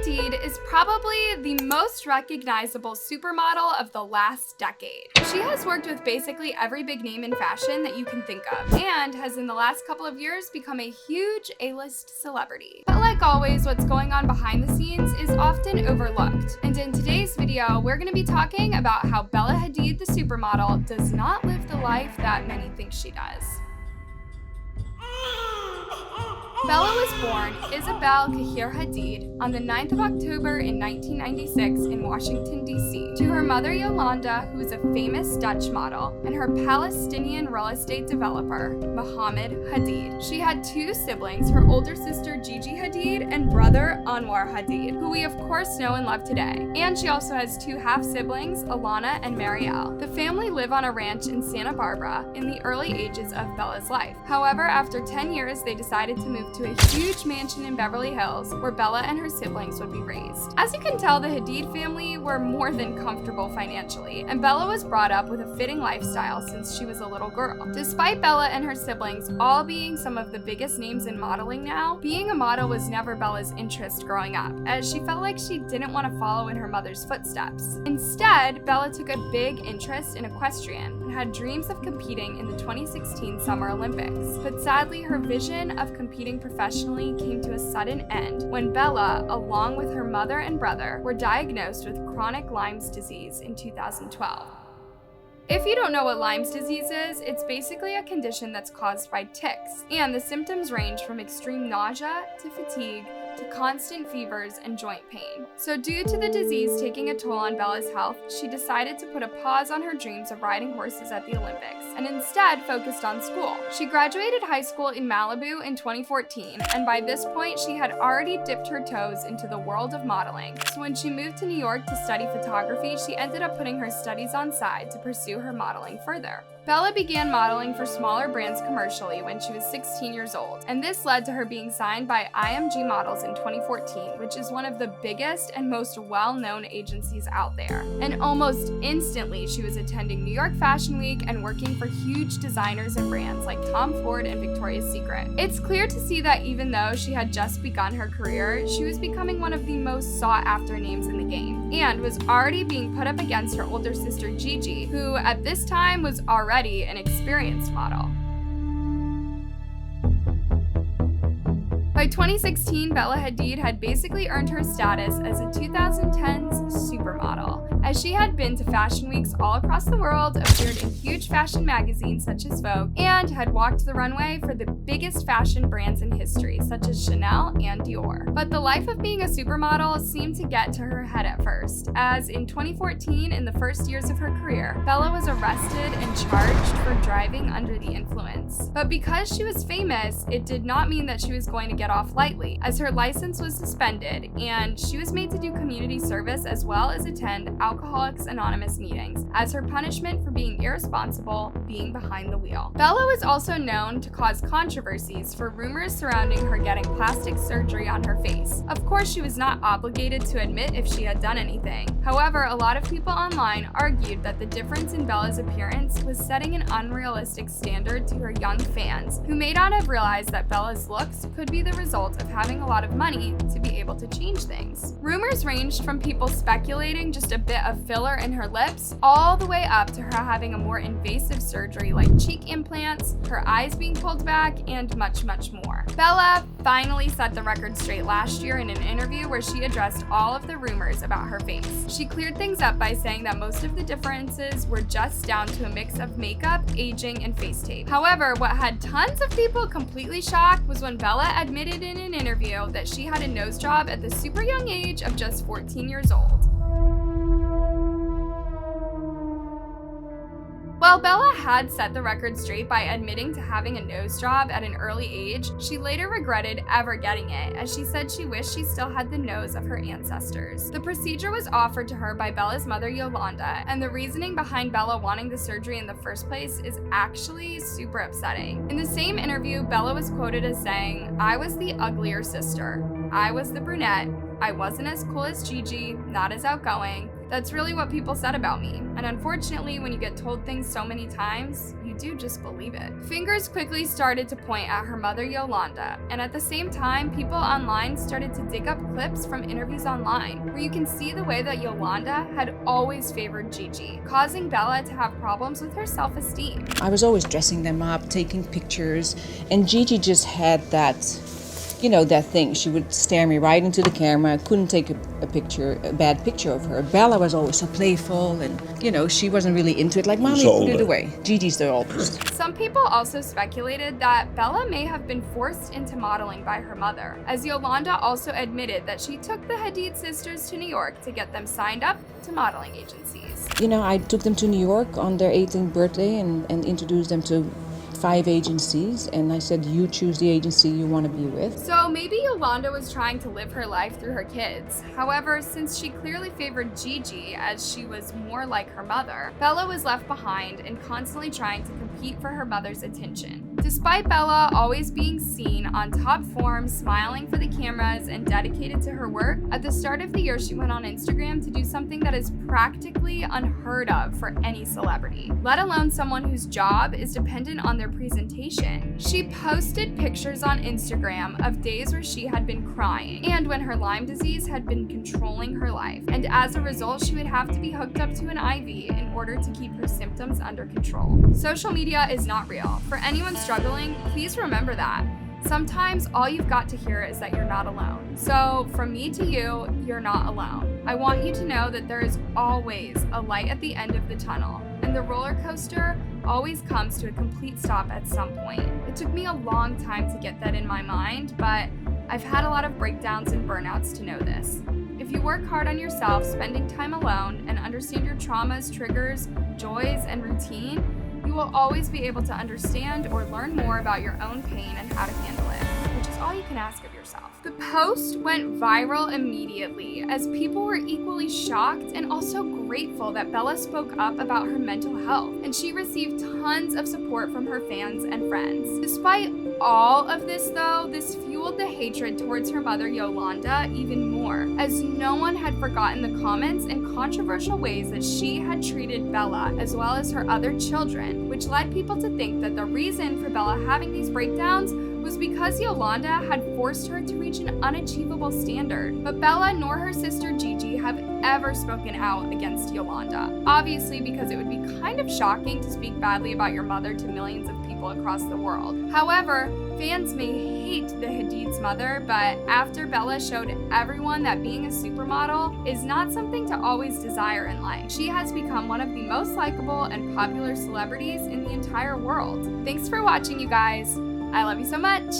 Hadid is probably the most recognizable supermodel of the last decade. She has worked with basically every big name in fashion that you can think of, and has in the last couple of years become a huge A-list celebrity. But like always, what's going on behind the scenes is often overlooked. And in today's video, we're going to be talking about how Bella Hadid, the supermodel, does not live the life that many think she does. Bella was born Isabel Kahir Hadid on the 9th of October in 1996 in Washington, D.C. to her mother Yolanda, who is a famous Dutch model, and her Palestinian real estate developer, Mohammed Hadid. She had two siblings, her older sister Gigi Hadid and brother Anwar Hadid, who we of course know and love today. And she also has two half-siblings, Alana and Marielle. The family live on a ranch in Santa Barbara in the early ages of Bella's life. However, after 10 years, they decided to move to a huge mansion in Beverly Hills where Bella and her siblings would be raised. As you can tell, the Hadid family were more than comfortable financially, and Bella was brought up with a fitting lifestyle since she was a little girl. Despite Bella and her siblings all being some of the biggest names in modeling now, being a model was never Bella's interest growing up, as she felt like she didn't want to follow in her mother's footsteps. Instead, Bella took a big interest in equestrian and had dreams of competing in the 2016 Summer Olympics. But sadly, her vision of competing professionally came to a sudden end when Bella, along with her mother and brother, were diagnosed with chronic Lyme's disease in 2012. If you don't know what Lyme's disease is, it's basically a condition that's caused by ticks, and the symptoms range from extreme nausea to fatigue to constant fevers and joint pain. So due to the disease taking a toll on Bella's health, she decided to put a pause on her dreams of riding horses at the Olympics and instead focused on school. She graduated high school in Malibu in 2014, and by this point she had already dipped her toes into the world of modeling. So when she moved to New York to study photography, she ended up putting her studies on side to pursue her modeling further. Bella began modeling for smaller brands commercially when she was 16 years old, and this led to her being signed by IMG Models in 2014, which is one of the biggest and most well-known agencies out there. And almost instantly, she was attending New York Fashion Week and working for huge designers and brands like Tom Ford and Victoria's Secret. It's clear to see that even though she had just begun her career, she was becoming one of the most sought-after names in the game, and was already being put up against her older sister Gigi, who at this time was already an experienced model. By 2016, Bella Hadid had basically earned her status as a 2010s supermodel, as she had been to fashion weeks all across the world, appeared in huge fashion magazines such as Vogue, and had walked the runway for the biggest fashion brands in history, such as Chanel and Dior. But the life of being a supermodel seemed to get to her head at first, as in 2014, in the first years of her career, Bella was arrested and charged for driving under the influence. But because she was famous, it did not mean that she was going to get off lightly, as her license was suspended and she was made to do community service as well as attend Alcoholics Anonymous meetings as her punishment for being irresponsible, being behind the wheel. Bella was also known to cause controversies for rumors surrounding her getting plastic surgery on her face. Of course, she was not obligated to admit if she had done anything. However, a lot of people online argued that the difference in Bella's appearance was setting an unrealistic standard to her young fans, who may not have realized that Bella's looks could be the result of having a lot of money to be able to change things. Rumors ranged from people speculating just a bit of filler in her lips, all the way up to her having a more invasive surgery like cheek implants, her eyes being pulled back, and much, much more. Bella finally set the record straight last year in an interview where she addressed all of the rumors about her face. She cleared things up by saying that most of the differences were just down to a mix of makeup, aging, and face tape. However, what had tons of people completely shocked was when Bella admitted in an interview that she had a nose job at the super young age of just 14 years old. While Bella had set the record straight by admitting to having a nose job at an early age, she later regretted ever getting it, as she said she wished she still had the nose of her ancestors. The procedure was offered to her by Bella's mother Yolanda, and the reasoning behind Bella wanting the surgery in the first place is actually super upsetting. In the same interview, Bella was quoted as saying, "I was the uglier sister. I was the brunette. I wasn't as cool as Gigi, not as outgoing. That's really what people said about me. And unfortunately, when you get told things so many times, you do just believe it. Fingers quickly started to point at her mother Yolanda, and at the same time, people online started to dig up clips from interviews online, where you can see the way that Yolanda had always favored Gigi, causing Bella to have problems with her self-esteem. I was always dressing them up, taking pictures, and Gigi just had that, you know, that thing. She would stare me right into the camera. I couldn't take a bad picture of her. Bella was always so playful, and, you know, she wasn't really into it. Like, Mommy, put it away. Gigi's the oldest. Some people also speculated that Bella may have been forced into modeling by her mother, as Yolanda also admitted that she took the Hadid sisters to New York to get them signed up to modeling agencies. You know, I took them to New York on their 18th birthday and introduced them to 5 agencies, and I said, you choose the agency you want to be with. So maybe Yolanda was trying to live her life through her kids. However, since she clearly favored Gigi as she was more like her mother, Bella was left behind and constantly trying to compete for her mother's attention. Despite Bella always being seen on top form, smiling for the cameras and dedicated to her work, at the start of the year she went on Instagram to do something that is practically unheard of for any celebrity, let alone someone whose job is dependent on their presentation. She posted pictures on Instagram of days where she had been crying and when her Lyme disease had been controlling her life, and as a result she would have to be hooked up to an IV in order to keep her symptoms under control. Social media is not real. For anyone struggling, please remember that. Sometimes all you've got to hear is that you're not alone. So from me to you, you're not alone. I want you to know that there is always a light at the end of the tunnel, and the roller coaster always comes to a complete stop at some point. It took me a long time to get that in my mind, but I've had a lot of breakdowns and burnouts to know this. If you work hard on yourself, spending time alone, and understand your traumas, triggers, joys, and routine, you will always be able to understand or learn more about your own pain and how to handle it, which is all you can ask of yourself. The post went viral immediately, as people were equally shocked and also grateful that Bella spoke up about her mental health, and she received tons of support from her fans and friends. Despite all of this though, this fueled the hatred towards her mother Yolanda even more, as no one had forgotten the comments and controversial ways that she had treated Bella as well as her other children, which led people to think that the reason for Bella having these breakdowns was because Yolanda had forced her to reach an unachievable standard. But Bella nor her sister Gigi have ever spoken out against Yolanda, obviously because it would be kind of shocking to speak badly about your mother to millions of people across the world. However, fans may hate the Hadid's mother, but after Bella showed everyone that being a supermodel is not something to always desire in life, she has become one of the most likable and popular celebrities in the entire world. Thanks for watching, you guys. I love you so much.